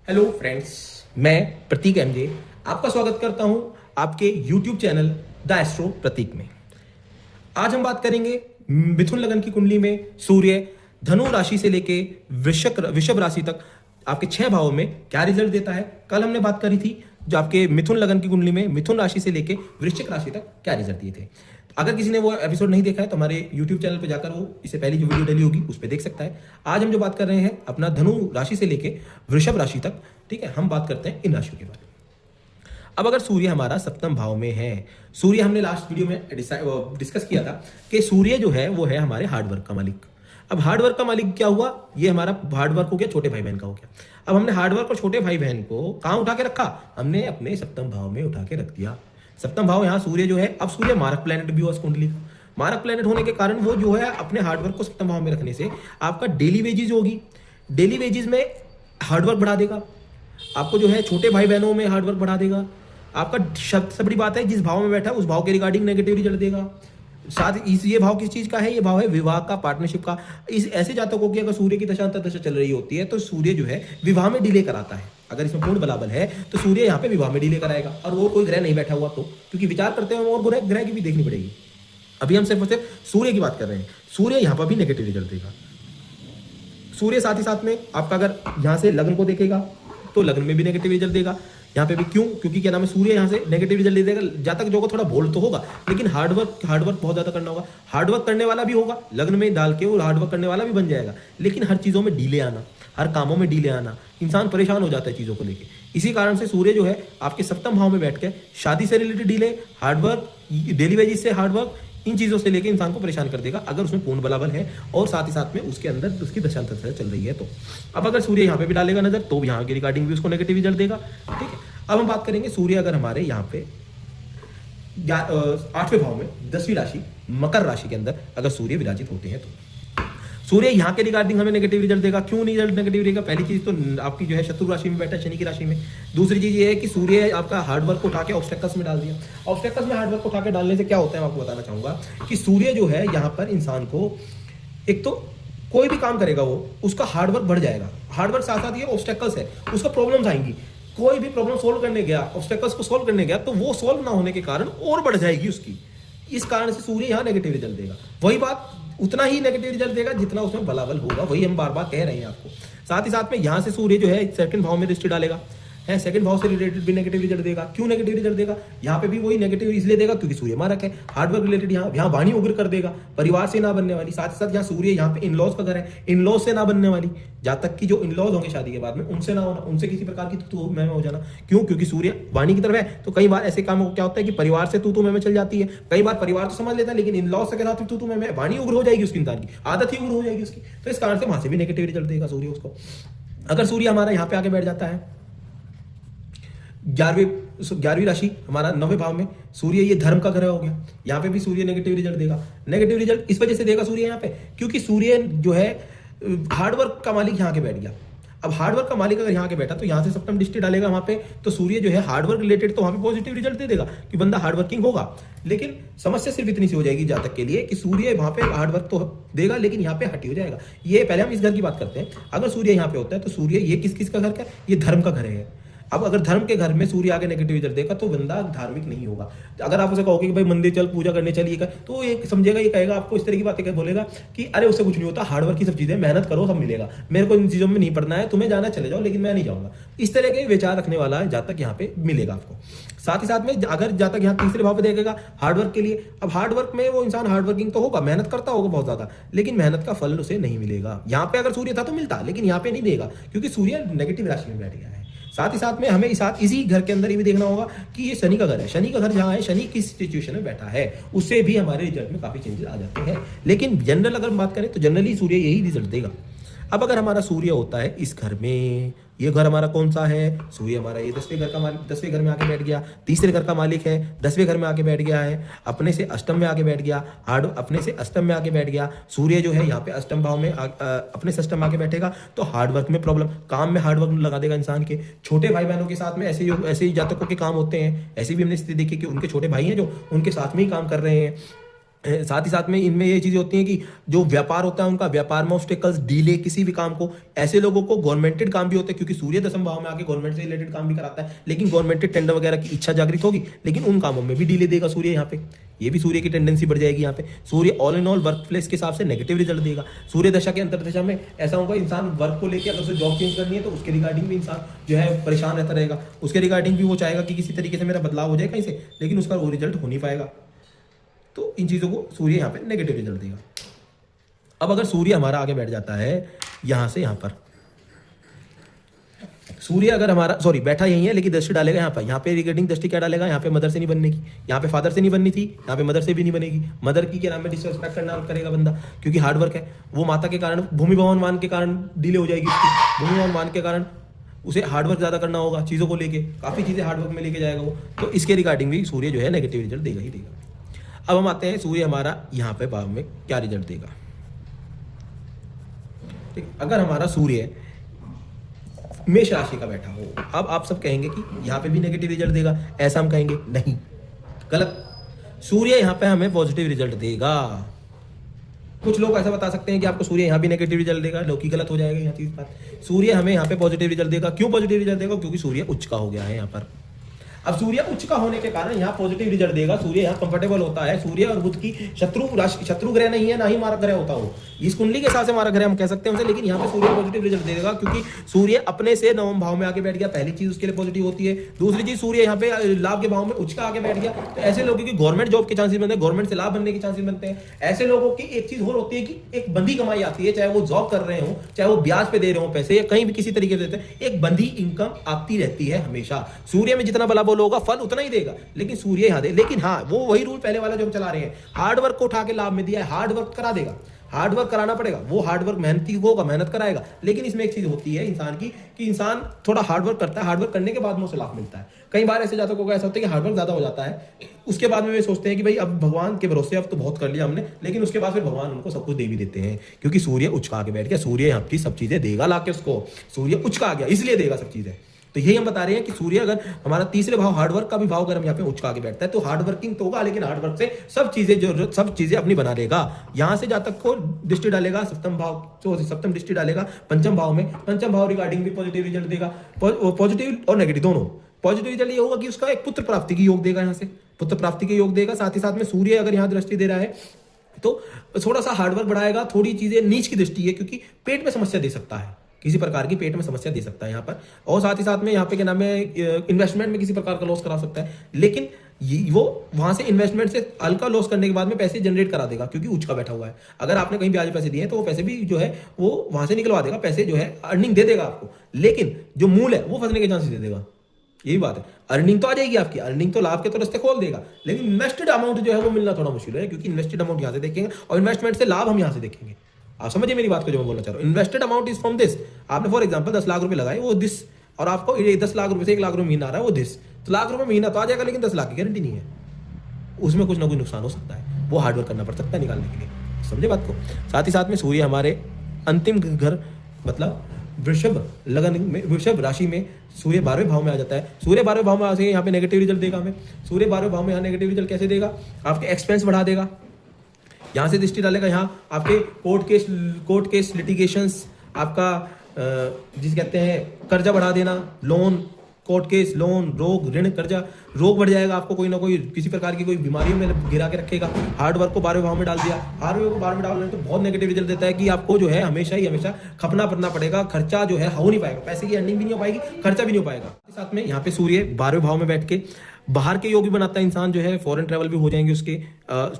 Hello friends, मैं प्रतीक MJ आपका स्वागत करता हूं आपके YouTube चैनल द एस्ट्रो प्रतीक में। आज हम बात करेंगे मिथुन लगन की कुंडली में सूर्य धनु राशि से लेके वृषभ राशि तक आपके 6 भावों में क्या रिजल्ट देता है। कल हमने बात करी थी जो आपके मिथुन लगन की कुंडली में मिथुन राशि से लेके वृश्चिक राशि तक क्या रिजल्ट दिए थे। अगर किसी ने वो एपिसोड नहीं देखा है तो हमारे YouTube चैनल पर जाकर वो इससे पहले जो वीडियो डली होगी उस पर देख सकता है। आज हम जो बात कर रहे हैं अपना धनु राशि से लेके वृषभ राशि तक, ठीक है, हम बात करते हैं इन राशियों के बारे में। अब अगर सूर्य हमारा सप्तम भाव में है, सूर्य हमने लास्ट वीडियो में डिस्कस किया था कि सूर्य जो है वो है हमारे हार्डवर्क का मालिक। अब हार्डवर्क का मालिक क्या हुआ, ये हमारा हार्डवर्क हो गया, छोटे भाई बहन का हो गया। अब हमने हार्डवर्क और छोटे भाई बहन को कहाँ उठा के रखा, हमने अपने सप्तम भाव में उठा के रख दिया। सप्तम भाव यहाँ सूर्य जो है, अब सूर्य मारक प्लेनेट भी हुआ उस कुंडली का। मारक प्लेनेट होने के कारण वो जो है अपने हार्डवर्क को सप्तम भाव में रखने से आपका डेली वेजेस होगी, डेली वेजेस में हार्डवर्क बढ़ा देगा, आपको जो है छोटे भाई बहनों में हार्डवर्क बढ़ा देगा। आपका सबसे बड़ी बात है जिस भाव में बैठा है उस भाव के रिगार्डिंग नेगेटिव रिजल्ट देगा। साथ ये भाव किस चीज का है, ये भाव है विवाह का, पार्टनरशिप का। इस ऐसे जातकों की अगर सूर्य की दशा दशा चल रही होती है तो सूर्य जो है विवाह में डिले कराता है। अगर इसमें पूर्ण बलाबल है तो सूर्य यहाँ पे विवाह में डिले कराएगा, और वो कोई ग्रह नहीं बैठा हुआ तो, क्योंकि विचार करते हैं और ग्रह की भी देखनी पड़ेगी। अभी हम सिर्फ सूर्य की बात कर रहे हैं, सूर्य यहाँ पर भी नेगेटिव रिजल्ट देगा। सूर्य साथ ही साथ में आपका अगर यहाँ से लग्न को देखेगा तो लग्न में भी नेगेटिव रिजल्ट देगा। यहाँ पे भी क्यों, क्योंकि क्या नाम है, सूर्य यहाँ से नेगेटिव रिजल्ट दे देगा। जातक जो को थोड़ा बोल्ड तो होगा लेकिन हार्डवर्क बहुत ज्यादा करना होगा। हार्डवर्क करने वाला भी होगा, लग्न में डाल के वो हार्डवर्क करने वाला भी बन जाएगा। लेकिन हर चीजों में डीले आना, हर कामों में डीले आना, इंसान परेशान हो जाता है चीजों को लेकर। इसी कारण से सूर्य जो है आपके सप्तम भाव में बैठ के शादी से related delay, hard work, daily wages से हार्डवर्क, इन चीजों से लेके इंसान को परेशान कर देगा अगर उसमें पूर्ण बलाबल है और साथ ही साथ में उसके अंदर उसकी दशांतर चल रही है तो। अब अगर सूर्य यहाँ पे भी डालेगा नजर तो यहाँ के रिगार्डिंग भी उसको नेगेटिव रिजल्ट देगा, ठीक है। अब हम बात करेंगे सूर्य अगर हमारे यहाँ पे 8वें भाव में 10वीं राशि मकर राशि के अंदर अगर सूर्य विराजित होते हैं तो सूर्य यहाँ के रिगार्डिंग हमें नेगेटिव रिजल्ट देगा। क्यों रिजल्ट नेगेटिव देगा, पहली चीज तो आपकी जो है शत्रु राशि में बैठा है, शनि की राशि में। दूसरी चीज ये है कि सूर्य आपका हार्डवर्क को उठा के ऑब्स्टेकल्स में डाल दिया। ऑब्स्टेकल्स में हार्डवर्क को उठा के डालने से क्या होता है मैं आपको बताना चाहूंगा कि सूर्य जो है यहाँ पर इंसान को, एक तो कोई भी काम करेगा वो उसका हार्डवर्क बढ़ जाएगा। हार्डवर्क साथ साथ ये ऑब्स्टेकल्स है, उसका प्रॉब्लम्स आएंगी। कोई भी प्रॉब्लम सोल्व करने गया, ऑब्स्टेकल्स को सोल्व करने गया तो वो सोल्व ना होने के कारण और बढ़ जाएगी उसकी। इस कारण से सूर्य यहाँ नेगेटिव रिजल्ट देगा। वही बात, उतना ही नेगेटिव रिजल्ट देगा जितना उसमें बलाबल होगा, वही हम बार बार कह रहे हैं आपको। साथ ही साथ में यहाँ से सूर्य जो है सेकंड भाव में दृष्टि डालेगा, है, सेकंड भाव से रिलेटेड भी नेगेटिव रिजल्ट देगा। क्यों नेगेटिव रिजल्ट देगा, यहाँ पे भी वही नेगेटिव इसलिए देगा क्योंकि सूर्य मारक है। हार्डवर्क रिलेटेड यहाँ वाणी उग्र कर देगा, परिवार से ना बनने वाली। साथ ही साथ यहाँ सूर्य यहाँ पे इनलॉज का घर है, इनलॉज से ना बनने वाली, जातक की जो इनलॉज होंगे शादी के बाद में उनसे ना होना, उनसे किसी प्रकार की तू मैं हो जाना। क्यों, क्योंकि सूर्य वाणी की तरफ है तो कई बार ऐसे काम क्या होता है कि परिवार से तू मैं चल जाती है। कई बार परिवार तो समझ लेता है लेकिन इनलॉज के साथ तू मैं वाणी उग्र हो जाएगी उसकी, इंसान की आदत ही उग्र हो जाएगी उसकी। तो इस कारण से वहां से भी नेगेटिव रिजल्ट देगा सूर्य उसको। अगर सूर्य हमारा यहाँ पे आके बैठ जाता है 11वीं राशि हमारा 9वें भाव में, सूर्य ये धर्म का ग्रह हो गया, यहाँ पे भी सूर्य नेगेटिव रिजल्ट देगा। नेगेटिव रिजल्ट इस वजह से देगा सूर्य यहाँ पे क्योंकि सूर्य जो है हार्डवर्क का मालिक यहाँ के बैठ गया। अब हार्डवर्क का मालिक अगर यहाँ के बैठा तो यहाँ से सप्तम दृष्टि डालेगा वहां पे, तो सूर्य जो है हार्डवर्क रिलेटेड तो वहां पे पॉजिटिव रिजल्ट दे देगा कि बंदा हार्डवर्किंग होगा। लेकिन समस्या सिर्फ इतनी सी हो जाएगी जातक के लिए कि सूर्य वहां पे हार्डवर्क तो देगा लेकिन यहाँ पे हटी हो जाएगा। ये पहले हम इस घर की बात करते हैं। अगर सूर्य यहाँ पे होता है तो सूर्य ये किस का घर का, ये धर्म का घर है। अब अगर धर्म के घर में सूर्य आगे नेगेटिव रिजल्ट देगा तो बंदा धार्मिक नहीं होगा। अगर आप उसे कहोगे कि भाई मंदिर चल पूजा करने चलिए कर, तो ये समझेगा, ये कहेगा आपको इस तरह की बातें बोलेगा कि अरे उससे कुछ नहीं होता, हार्डवर्क की सब चीजें, मेहनत करो सब मिलेगा, मेरे को इन चीजों में नहीं पढ़ना है, तुम्हें जाना चले जाओ लेकिन मैं नहीं जाऊंगा। इस तरह के विचार रखने वाला जातक यहाँ पे मिलेगा आपको। साथ ही साथ में अगर जातक यहाँ तीसरे भाव पे देखेगा हार्डवर्क के लिए, अब हार्डवर्क में वो इंसान हार्डवर्किंग तो होगा, मेहनत करता होगा बहुत ज्यादा, लेकिन मेहनत का फल उसे नहीं मिलेगा। यहाँ पे अगर सूर्य था तो मिलता, लेकिन यहाँ पे नहीं देगा क्योंकि सूर्य नेगेटिव राशि में बैठ गया है। साथ ही साथ में हमें इसी घर के अंदर ये भी देखना होगा कि ये शनि का घर है। शनि का घर जहां है, शनि किस सिचुएशन में बैठा है, उससे भी हमारे रिजल्ट में काफी चेंजेस आ जाते हैं। लेकिन जनरल अगर बात करें तो जनरली सूर्य यही रिजल्ट देगा। अब अगर हमारा सूर्य होता है इस घर में, ये घर हमारा कौन सा है, सूर्य हमारा ये 10वें घर का मालिक, 10वें घर में आके बैठ गया, तीसरे घर का मालिक है, 10वें घर में आके बैठ गया है, अपने से अष्टम में आके बैठ गया, अपने से अष्टम में आके बैठ गया। सूर्य जो है यहाँ पे अष्टम भाव में अपने से अष्टम आके बैठेगा तो हार्डवर्क में प्रॉब्लम, काम में हार्डवर्क लगा देगा इंसान के। छोटे भाई बहनों के साथ में ऐसे ही जातकों के काम होते हैं। ऐसे भी हमने स्थिति देखी कि उनके छोटे भाई हैं जो उनके साथ में ही काम कर रहे हैं, साथ ही साथ में इनमें ये चीजें होती हैं कि जो व्यापार होता है उनका, व्यापार में ऑब्स्टेकल्स, डिले किसी भी काम को, ऐसे लोगों को गवर्नमेंटेड काम भी होते हैं, क्योंकि सूर्य 10वें भाव में आके गवर्नमेंट से रिलेटेड काम भी कराता है, लेकिन गवर्नमेंटेड टेंडर वगैरह की इच्छा जागृत होगी, लेकिन उन कामों में भी डिले देगा सूर्य यहाँ पे। ये भी सूर्य की टेंडेंसी बढ़ जाएगी यहाँ पे। सूर्य all in all work place के हिसाब से नेगेटिव रिजल्ट देगा। सूर्य दशा के अंतर्दशा में ऐसा होगा, इंसान वर्क को लेकर अगर उसे जॉब चेंज करनी है तो उसके रिगार्डिंग भी इंसान जो है परेशान रहता रहेगा, उसके रिगार्डिंग भी वो चाहेगा कि किसी तरीके से मेरा बदलाव हो जाए कहीं से, लेकिन उसका वो रिजल्ट हो नहीं पाएगा। तो इन चीज़ों को सूर्य यहाँ पे नेगेटिव रिजल्ट देगा। अब अगर सूर्य हमारा आगे बैठ जाता है यहाँ से यहाँ पर, सूर्य अगर हमारा बैठा यही है लेकिन दृष्टि डालेगा यहाँ पे रिगार्डिंग दृष्टि क्या डालेगा, यहाँ पे मदर से नहीं बनने की, यहाँ पे फादर से नहीं बननी थी, यहाँ पे मदर से भी नहीं बनेगी। मदर की क्या नाम है डिसरिस्पेक्ट करना करेगा बंदा, क्योंकि हार्डवर्क है वो, माता के कारण, भूमि भवन मान के कारण डिले हो जाएगी उसकी, भूमि भवन मान के कारण उसे हार्डवर्क ज्यादा करना होगा, चीज़ों को लेके काफ़ी चीज़ें हार्डवर्क में लेके जाएगा वो, तो इसके रिगार्डिंग भी सूर्य जो है नेगेटिव रिजल्ट देगा ही देगा। अब हम आते हैं सूर्य हमारा यहाँ पे भाव में क्या रिजल्ट देगा। ठीक, अगर हमारा सूर्य मेष राशि का बैठा हो, अब आप सब कहेंगे कि यहाँ पे भी नेगेटिव रिजल्ट देगा, ऐसा हम कहेंगे नहीं, गलत। सूर्य यहाँ पे हमें पॉजिटिव रिजल्ट देगा। कुछ लोग ऐसा बता सकते हैं कि आपको सूर्य यहाँ भी नेगेटिव रिजल्ट देगा, लौकी गलत हो जाएगा यहाँ चीज बात। सूर्य हमें यहाँ पे पॉजिटिव रिजल्ट देगा। क्यों पॉजिटिव रिजल्ट देगा? क्योंकि सूर्य उच्च का हो गया है यहाँ पर। अब सूर्य उच्च का होने के कारण यहाँ पॉजिटिव रिजल्ट देगा। सूर्य यहाँ कंफर्टेबल होता है। सूर्य और बुध की शत्रु ग्रह नहीं है, ना ही मारक ग्रह होता हो। इस कुंडली के हिसाब से मारक ग्रह हम कह सकते हैं उसे, लेकिन यहाँ पे सूर्य पॉजिटिव रिजल्ट देगा क्योंकि सूर्य अपने से 9वें भाव में आके बैठ गया। पहली चीज उसके लिए पॉजिटिव होती है। दूसरी चीज सूर्य यहाँ पे लाभ के भाव में उच्च का आके बैठ गया, तो ऐसे लोगों की गवर्नमेंट जॉब के चांसेस बनते हैं, गवर्नमेंट से लाभ बनने के चांसेस बनते हैं। ऐसे लोगों की एक चीज और होती है कि एक बंदी कमाई आती है, चाहे वो जॉब कर रहे हो, चाहे वो ब्याज पे दे रहे हो पैसे, या कहीं भी किसी तरीके से देते हैं, एक बंदी इनकम आती रहती है हमेशा। सूर्य में जितना बला बोल होगा फल उतना ही देगा, लेकिन सूर्य यहाँ दे। लेकिन हाँ, वो वही रूल पहले वाला जो हम चला रहे हैं, हार्ड वर्क को उठा के लाभ में दिया है, हार्ड वर्क करा देगा, हार्ड वर्क कराना पड़ेगा। वो हार्ड वर्क मेहनती होगा, मेहनत कराएगा। लेकिन इसमें एक चीज होती है इंसान की कि इंसान थोड़ा हार्ड वर्क करता है, हार्ड वर्क करने के बाद में उसे लाभ मिलता है। कई बार ऐसे जातकों को ऐसा होता है कि हार्ड वर्क ज्यादा हो जाता है, उसके बाद में वे सोचते हैं कि भाई अब भगवान के भरोसे अब तो बहुत कर लिया हमने, लेकिन उसके बाद फिर भगवान उनको सब कुछ दे भी देते हैं, क्योंकि सूर्य उच्च का आके बैठ गया। सूर्य यहाँ की सब चीजें देगा लाके उसको, सूर्य उच्च का आ गया इसलिए देगा सब चीजें। तो यही हम बता रहे हैं कि सूर्य अगर हमारा तीसरे भाव हार्डवर्क का भी भाव अगर हम यहाँ पे उच्च का आगे बैठता है तो हार्डवर्किंग तो होगा, लेकिन हार्डवर्क से सब चीजें अपनी बना लेगा। यहां से जातक को दृष्टि डालेगा सप्तम दृष्टि डालेगा पंचम भाव में। पंचम भाव रिगार्डिंग भी पॉजिटिव रिजल्ट देगा, पॉजिटिव और नेगेटिव दोनों। पॉजिटिव रिजल्ट ये होगा कि उसका एक पुत्र प्राप्ति की योग देगा, यहाँ से पुत्र प्राप्ति के योग देगा। साथ ही साथ में सूर्य अगर यहाँ दृष्टि दे रहा है तो थोड़ा सा हार्डवर्क बढ़ाएगा। थोड़ी चीजें नीच की दृष्टि है, क्योंकि पेट में समस्या दे सकता है, किसी प्रकार की पेट में समस्या दे सकता है यहाँ पर। और साथ ही साथ में यहाँ पे क्या नाम है, इन्वेस्टमेंट में किसी प्रकार का लॉस करा सकता है, लेकिन वो वहां से इन्वेस्टमेंट से हल्का लॉस करने के बाद में पैसे जनरेट करा देगा, क्योंकि उच्च का बैठा हुआ है। अगर आपने कहीं ब्याज पैसे दिए हैं तो वो पैसे भी जो है वो वहां से निकलवा देगा, पैसे जो है अर्निंग दे देगा आपको, लेकिन जो मूल है वो फंसने के चांसेस दे देगा। यही बात है। अर्निंग तो आ जाएगी आपकी, अर्निंग तो लाभ के तो रास्ते खोल देगा, लेकिन इन्वेस्टेड अमाउंट जो है वो मिलना थोड़ा मुश्किल है, क्योंकि इन्वेस्टेड अमाउंट यहाँ से देखेंगे और इन्वेस्टमेंट से लाभ हम यहाँ से देखेंगे। आप समझिए मेरी बात को जो मैं बोलना चाह रहा हूँ। Invested amount is from this. आपने फॉर एग्जांपल 10 लाख रुपए लगाए, वो दिस, और आपको 10 लाख रुपए से 1 लाख रुपए महीना आ रहा है, वो दिस। तो लाख रुपए महीना तो आ जाएगा, लेकिन 10 लाख की गारंटी नहीं है, उसमें कुछ ना कुछ नुकसान हो सकता है, वो हार्डवर्क करना पड़ सकता है निकालने के लिए। समझे बात को। साथ ही साथ में सूर्य हमारे अंतिम घर मतलब वृषभ लगन में, वृषभ राशि में सूर्य 12वें भाव में आ जाता है। सूर्य 12वें भाव में आ जाए यहाँ पे नेगेटिव रिजल्ट देगा हमें। सूर्य 12वें भाव में यहाँ नेगेटिव रिजल्ट कैसे देगा? आपके एक्सपेंस बढ़ा देगा, यहाँ से दृष्टि डालेगा। यहाँ आपके कोर्ट केस लिटिगेशंस, आपका जिसे कहते हैं कर्जा बढ़ा देना, लोन, कोर्ट केस, लोन, रोग, ऋण, कर्जा, रोग बढ़ जाएगा। आपको कोई ना कोई किसी प्रकार की कोई बीमारियों में गिरा के रखेगा। हार्ड वर्क को 12वें भाव में डाल दिया, हार्ड वर्क को 12वें डालने तो बहुत नेगेटिव रिजल्ट देता है कि आपको जो है हमेशा खपना पड़ना पड़ेगा। खर्चा जो है हो नहीं पाएगा, पैसे की अर्निंग भी नहीं हो पाएगी, खर्चा भी नहीं हो पाएगा। साथ में यहाँ पे सूर्य 12वें भाव में बैठ के बाहर के योग भी बनाता है। इंसान जो है फॉरेन ट्रैवल भी हो जाएंगे उसके,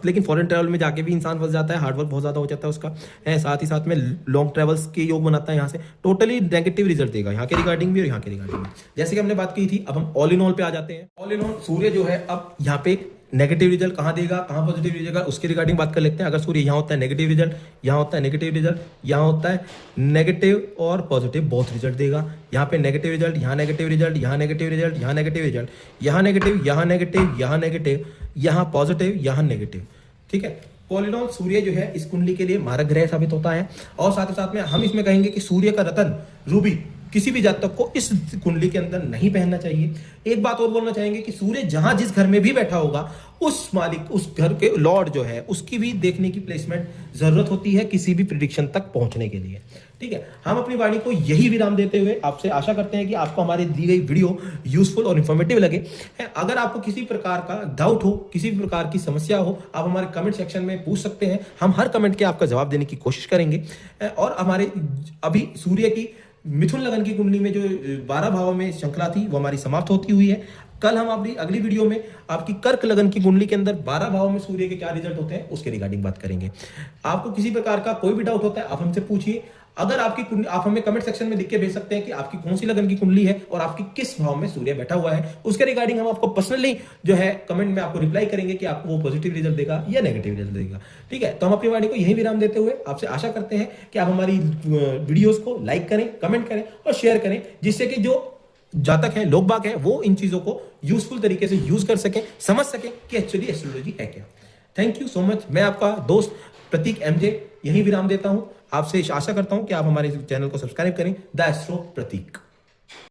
लेकिन फॉरेन ट्रैवल में जाके भी इंसान फंस जाता है, हार्डवर्क बहुत ज्यादा हो जाता है उसका है। साथ ही साथ में लॉन्ग ट्रैवल्स के योग बनाता है। यहाँ से टोटली नेगेटिव रिजल्ट देगा, यहाँ के रिगार्डिंग भी और यहाँ के रिगार्डिंग भी। जैसे कि हमने बात की थी, अब हम ऑल इन ऑल पे आ जाते हैं। ऑल इन ऑल सूर्य जो है अब यहाँ पे नेगेटिव रिजल्ट कहाँ देगा, कहाँ पॉजिटिव रिजल्ट देगा, उसके रिगार्डिंग बात कर लेते हैं। अगर सूर्य यहाँ होता है नेगेटिव रिजल्ट, यहाँ होता है नेगेटिव रिजल्ट, यहाँ होता है नेगेटिव और पॉजिटिव बहुत रिजल्ट देगा। यहाँ पे नेगेटिव रिजल्ट, यहाँ नेगेटिव रिजल्ट, यहाँ नेगेटिव रिजल्ट, यहाँ नेगेटिव रिजल्ट, यहाँ नेगेटिव, यहाँ नेगेटिव, यहाँ नेगेटिव, यहाँ पॉजिटिव, यहाँ नेगेटिव। ठीक है। पॉलिनॉल सूर्य जो है इस कुंडली के लिए मारक ग्रह साबित होता है। और साथ ही साथ में हम इसमें कहेंगे कि सूर्य का रतन रूबी किसी भी जातक को इस कुंडली के अंदर नहीं पहनना चाहिए। एक बात और बोलना चाहेंगे कि सूर्य जहां जिस घर में भी बैठा होगा, उस मालिक, उस घर के लॉर्ड जो है, उसकी भी देखने की प्लेसमेंट जरूरत होती है किसी भी प्रिडिक्शन तक पहुंचने के लिए। ठीक है, हम अपनी वाणी को यही विराम देते हुए आपसे आशा करते हैं कि आपको हमारी दी गई वीडियो यूजफुल और इंफॉर्मेटिव लगे। अगर आपको किसी प्रकार का डाउट हो, किसी भी प्रकार की समस्या हो, आप हमारे कमेंट सेक्शन में पूछ सकते हैं। हम हर कमेंट के आपका जवाब देने की कोशिश करेंगे। और हमारे अभी सूर्य की मिथुन लगन की कुंडली में जो 12 भावों में श्रृंखला थी वो हमारी समाप्त होती हुई है। कल हम अपनी अगली वीडियो में आपकी कर्क लगन की कुंडली के अंदर 12 भावों में सूर्य के क्या रिजल्ट होते हैं उसके रिगार्डिंग बात करेंगे। आपको किसी प्रकार का कोई भी डाउट होता है आप हमसे पूछिए। अगर आपकी आप हमें कमेंट सेक्शन में लिख के भेज सकते हैं कि आपकी कौन सी लगन की कुंडली है और आपकी किस भाव में सूर्य बैठा हुआ है, उसके रिगार्डिंग हम आपको पर्सनली जो है कमेंट में आपको रिप्लाई करेंगे कि आपको वो पॉजिटिव रिजल्ट देगा या नेगेटिव रिजल्ट देगा। ठीक है, तो हम अपनी वाणी को यही विराम देते हुए आपसे आशा करते हैं कि आप हमारी वीडियोस को लाइक करें, कमेंट करें और शेयर करें, जिससे कि जो जातक हैं, लोग बाग हैं, वो इन चीजों को यूजफुल तरीके से यूज कर सकें, समझ सकें कि एक्चुअली एस्ट्रोलॉजी है क्या। Thank you so much. मैं आपका दोस्त प्रतीक एमजे यही विराम देता हूं। आपसे आशा करता हूं कि आप हमारे चैनल को सब्सक्राइब करें, द एस्ट्रो प्रतीक।